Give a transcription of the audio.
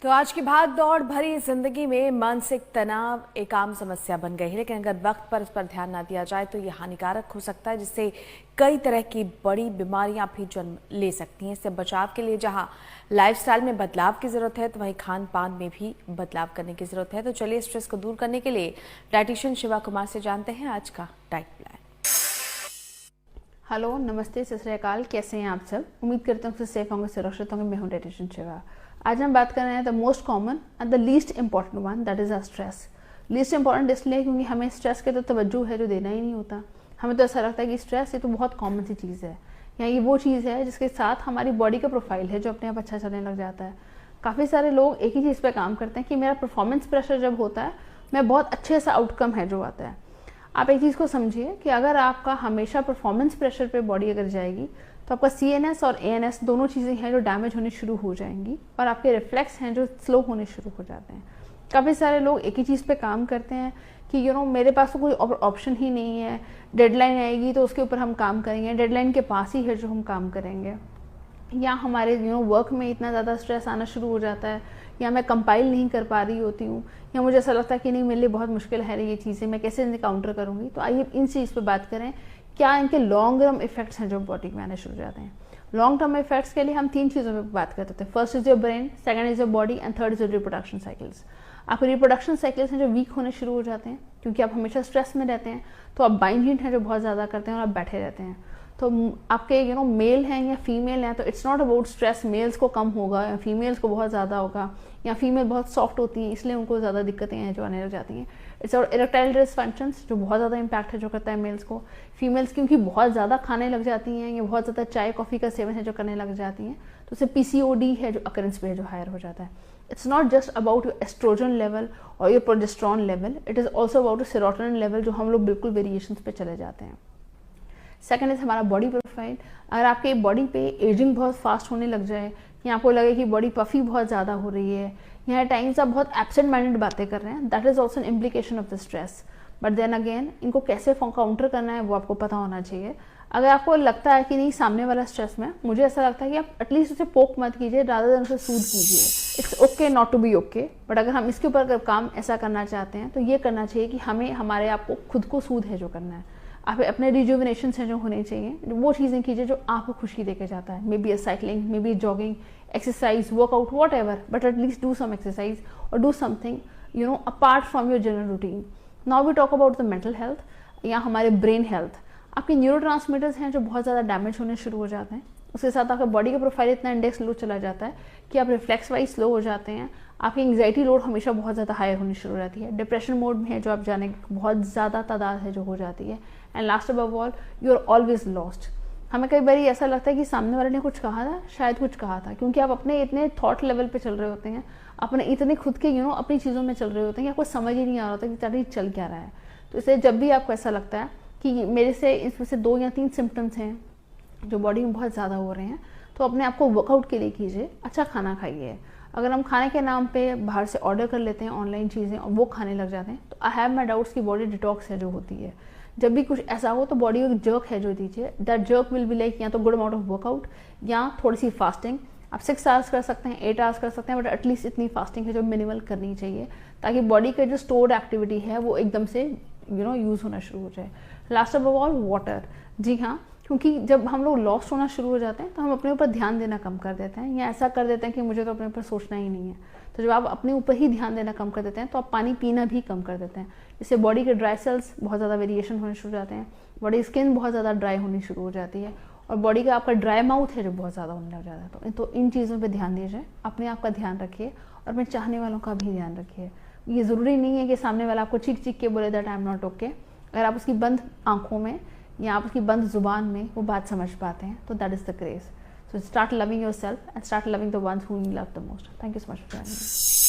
तो आज की भाग दौड़ भरी जिंदगी में मानसिक तनाव एक आम समस्या बन गई है, लेकिन अगर वक्त पर इस पर ध्यान ना दिया जाए तो ये हानिकारक हो सकता है, जिससे कई तरह की बड़ी बीमारियां भी जन्म ले सकती हैं। इससे बचाव के लिए जहां लाइफस्टाइल में बदलाव की जरूरत है, तो वहीं खान पान में भी बदलाव करने की जरूरत है। तो चलिए स्ट्रेस को दूर करने के लिए डाइटिशियन शिवा कुमार से जानते हैं आज का डाइट प्लान। हेलो, नमस्ते, सत श्री अकाल। कैसे हैं आप सब? उम्मीद करता हूँ सेफ होंगे, सुरक्षित होंगे। मैं हूँ डाइटिशियन शिवा। आज हम बात कर रहे हैं the most common and the least important one, that is a stress. Least important इसलिए क्योंकि हमें स्ट्रेस के तो तवज्जो है जो देना ही नहीं होता। हमें तो ऐसा लगता है कि स्ट्रेस ये तो बहुत कॉमन सी चीज़ है, या ये वो चीज़ है जिसके साथ हमारी बॉडी का प्रोफाइल है जो अपने आप अच्छा चलने लग जाता है। काफ़ी सारे लोग एक ही चीज़ पे काम करते हैं कि मेरा परफॉर्मेंस प्रेशर जब होता है, मैं बहुत अच्छे सा आउटकम है जो आता है। आप एक चीज़ को समझिए कि अगर आपका हमेशा परफॉर्मेंस प्रेशर पे बॉडी अगर जाएगी तो आपका CNS और ANS दोनों चीज़ें हैं जो डैमेज होनी शुरू हो जाएंगी, और आपके रिफ्लेक्स हैं जो स्लो होने शुरू हो जाते हैं। काफ़ी सारे लोग एक ही चीज़ पे काम करते हैं कि मेरे पास तो कोई ऑप्शन ही नहीं है, डेडलाइन आएगी तो उसके ऊपर हम काम करेंगे, डेडलाइन के पास ही है जो हम काम करेंगे, या हमारे वर्क में इतना ज़्यादा स्ट्रेस आना शुरू हो जाता है, या मैं कंपाइल नहीं कर पा रही होती हूँ, या मुझे ऐसा लगता है कि नहीं मेरे लिए बहुत मुश्किल है ये चीज़ें, मैं कैसे इन्हें काउंटर करूँगी। तो आइए इन चीज़ पे बात करें, क्या इनके लॉन्ग टर्म इफेक्ट्स हैं जो बॉडी में आने शुरू हो जाते हैं। लॉन्ग टर्म इफेक्ट्स के लिए हम 3 चीज़ों पे बात करते हैं। First is your brain, second is your body, and third is your reproduction cycles. आपके रिप्रोडक्शन साइकिल्स हैं जो वीक होने शुरू हो जाते हैं क्योंकि आप हमेशा स्ट्रेस में रहते हैं, तो आप बाइंडिंग हैं जो बहुत ज़्यादा करते हैं और आप बैठे रहते हैं। तो आपके मेल हैं या फीमेल हैं, तो it's not about stress males को कम होगा या फीमेल्स को बहुत ज़्यादा होगा, या फीमेल बहुत सॉफ्ट होती हैं इसलिए उनको ज़्यादा दिक्कतें हैं जो आने लग जाती हैं। इट्स और इरेक्टाइल डिसफंक्शंस जो बहुत ज़्यादा इंपैक्ट है जो करता है मेल्स को। फीमेल्स क्योंकि बहुत ज़्यादा खाने लग जाती हैं या बहुत ज़्यादा चाय कॉफ़ी का सेवन है जो करने लग जाती हैं, तो उससे PCOD है जो अकरेंस पे है जो हायर हो जाता है। It's not just about your estrogen level और your progesterone level, it is also about serotonin level जो हम लोग बिल्कुल वेरिएशंस पे चले जाते हैं। सेकंड इज हमारा बॉडी प्रोफाइल। अगर आपके बॉडी पे एजिंग बहुत फास्ट होने लग जाए, या आपको लगे कि बॉडी पफी बहुत ज़्यादा हो रही है, या टाइम्स आप बहुत एब्सेंट माइंडेड बातें कर रहे हैं, that is also an implication of the stress. But then again इनको कैसे काउंटर करना है वो आपको पता होना चाहिए। अगर आपको लगता है कि नहीं सामने वाला स्ट्रेस में, मुझे ऐसा लगता है कि आप एटलीस्ट उसे पोक मत कीजिए, रादर देन उसे सूद कीजिए। It's okay not to be okay, but अगर हम इसके ऊपर अगर काम ऐसा करना चाहते हैं तो ये करना चाहिए कि हमें हमारे आप को खुद को सूद है जो करना है। आप अपने रिजुविनेशन हैं जो होने चाहिए, वो चीज़ें कीजिए जो आपको खुशी देके जाता है। May be a cycling, may be jogging, exercise, workout, what, but at least do some exercise और do something apart from your general routine. Now we talk about the mental health या हमारे ब्रेन हेल्थ। आपके neurotransmitters हैं जो बहुत ज़्यादा damage होने शुरू हो जाते हैं, उसके साथ आपका बॉडी का प्रोफाइल इतना इंडेक्स लो चला जाता है कि आप रिफ्लेक्स वाइज स्लो हो जाते हैं। आपकी एंग्जाइटी लोड हमेशा बहुत ज़्यादा हायर होनी शुरू हो जाती है। डिप्रेशन मोड में है जो आप जाने की बहुत ज़्यादा तादाद है जो हो जाती है। And last above all, you are always lost. हमें कई बार ऐसा लगता है कि सामने वाले ने कुछ कहा था, शायद कुछ कहा था, क्योंकि आप अपने इतने थॉट लेवल पे चल रहे होते हैं, अपने इतने खुद के अपनी चीज़ों में चल रहे होते हैं कि आपको समझ ही नहीं आ रहा होता कि चलिए चल क्या रहा है। तो इसलिए जब भी आपको ऐसा लगता है कि मेरे से इसमें से 2 या 3 सिम्टम्स हैं जो बॉडी में बहुत ज़्यादा हो रहे हैं, तो अपने आप को वर्कआउट के लिए कीजिए, अच्छा खाना खाइए। अगर हम खाने के नाम पे बाहर से ऑर्डर कर लेते हैं ऑनलाइन चीज़ें और वो खाने लग जाते हैं, तो आई हैव माई डाउट्स की बॉडी डिटॉक्स है जो होती है। जब भी कुछ ऐसा हो तो बॉडी को एक जर्क है जो दीजिए। That jerk will be like या तो गुड अमाउंट ऑफ वर्कआउट या थोड़ी सी फास्टिंग। आप 6 आवर्स कर सकते हैं, 8 आवर्स कर सकते हैं, बट एटलीस्ट इतनी फास्टिंग है जो मिनिमल करनी चाहिए, ताकि बॉडी का जो स्टोर्ड एक्टिविटी है वो एकदम से यूज़ होना शुरू हो जाए। Last of all, water. जी हाँ, क्योंकि जब हम लोग लॉस्ट होना शुरू हो जाते हैं तो हम अपने ऊपर ध्यान देना कम कर देते हैं, या ऐसा कर देते हैं कि मुझे तो अपने ऊपर सोचना ही नहीं है। तो जब आप अपने ऊपर ही ध्यान देना कम कर देते हैं तो आप पानी पीना भी कम कर देते हैं। इससे बॉडी के ड्राई सेल्स बहुत ज़्यादा वेरिएशन होने शुरू हो जाते हैं, बॉडी स्किन बहुत ज़्यादा ड्राई होनी शुरू हो जाती है, और बॉडी का आपका ड्राई माउथ है जो बहुत ज़्यादा होने लग जाता है। तो इन चीज़ों पर ध्यान दीजिए, अपने आप का ध्यान रखिए और अपने चाहने वालों का भी ध्यान रखिए। ये ज़रूरी नहीं है कि सामने वाला आपको चीख चीख के बोले that I am not okay. अगर आप उसकी बंद आंखों में या आप उसकी बंद जुबान में वो बात समझ पाते हैं तो that is the craze. So start loving your self and start loving the ones who you love the most. Thank you so much for joining me.